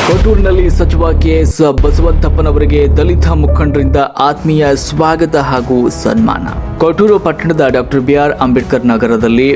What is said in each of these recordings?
ಕೊಟ್ಟೂರಿನಲ್ಲಿ ಸಚಿವ ಕೆಎಸ್ ಬಸವಂತಪ್ಪನವರಿಗೆ ದಲಿತ ಮುಖಂಡರಿಂದ ಆತ್ಮೀಯ ಸ್ವಾಗತ ಹಾಗೂ ಸನ್ಮಾನ. ಕೊಟ್ಟೂರು ಪಟ್ಟಣದ ಡಾಕ್ಟರ್ ಬಿಆರ್ ಅಂಬೇಡ್ಕರ್ ನಗರದಲ್ಲಿ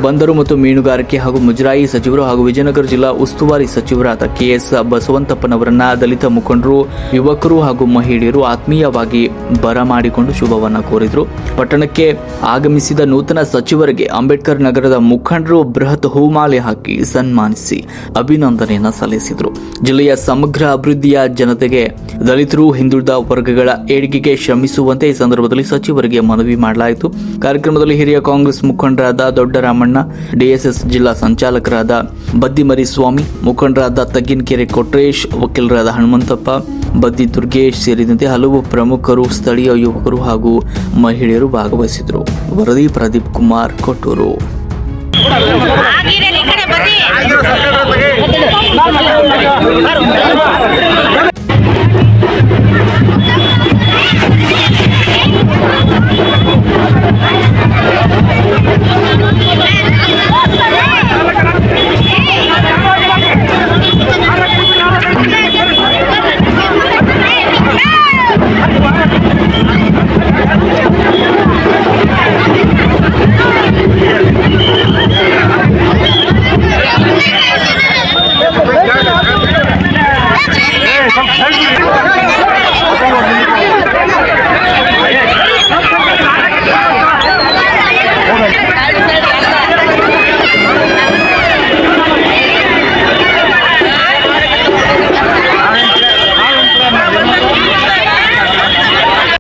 ಬಂದರು ಮತ್ತು ಮೀನುಗಾರಿಕೆ ಹಾಗೂ ಮುಜರಾಯಿ ಸಚಿವರು ಹಾಗೂ ವಿಜಯನಗರ ಜಿಲ್ಲಾ ಉಸ್ತುವಾರಿ ಸಚಿವರಾದ ಕೆಎಸ್ ಬಸವಂತಪ್ಪನವರನ್ನ ದಲಿತ ಮುಖಂಡರು, ಯುವಕರು ಹಾಗೂ ಮಹಿಳೆಯರು ಆತ್ಮೀಯವಾಗಿ ಬರಮಾಡಿಕೊಂಡು ಶುಭವನ್ನ ಕೋರಿದರು. ಪಟ್ಟಣಕ್ಕೆ ಆಗಮಿಸಿದ ನೂತನ ಸಚಿವರಿಗೆ ಅಂಬೇಡ್ಕರ್ ನಗರದ ಮುಖಂಡರು ಬೃಹತ್ ಹೂಮಾಲೆ ಹಾಕಿ ಸನ್ಮಾನಿಸಿ ಅಭಿನಂದನೆಯನ್ನ ಸಲ್ಲಿಸಿದರು. ಜಿಲ್ಲೆಯ ಸಮಗ್ರ ಅಭಿವೃದ್ಧಿಯ ಜನತೆಗೆ ದಲಿತರು, ಹಿಂದುಳಿದ ವರ್ಗಗಳ ಏಳಿಗೆಗೆ ಶ್ರಮಿಸುವಂತೆ ಈ ಸಂದರ್ಭದಲ್ಲಿ ಸಚಿವರಿಗೆ ಮನವಿ ಮಾಡಲಾಯಿತು. ಕಾರ್ಯಕ್ರಮದಲ್ಲಿ ಹಿರಿಯ ಕಾಂಗ್ರೆಸ್ ಮುಖಂಡರಾದ ದೊಡ್ಡರಾಮಣ್ಣ, ಡಿಎಸ್ಎಸ್ ಜಿಲ್ಲಾ ಸಂಚಾಲಕರಾದ ಬದ್ದಿಮರಿ ಸ್ವಾಮಿ, ಮುಖಂಡರಾದ ತಗ್ಗಿನಕೆರೆ ಕೊಟ್ರೇಶ್, ವಕೀಲರಾದ ಹನುಮಂತಪ್ಪ, ಬದ್ದಿ ದುರ್ಗೇಶ್ ಸೇರಿದಂತೆ ಹಲವು ಪ್ರಮುಖರು, ಸ್ಥಳೀಯ ಯುವಕರು ಹಾಗೂ ಮಹಿಳೆಯರು ಭಾಗವಹಿಸಿದರು. ವರದಿ ಪ್ರದೀಪ್ ಕುಮಾರ್, ಕೊಟ್ಟೂರು.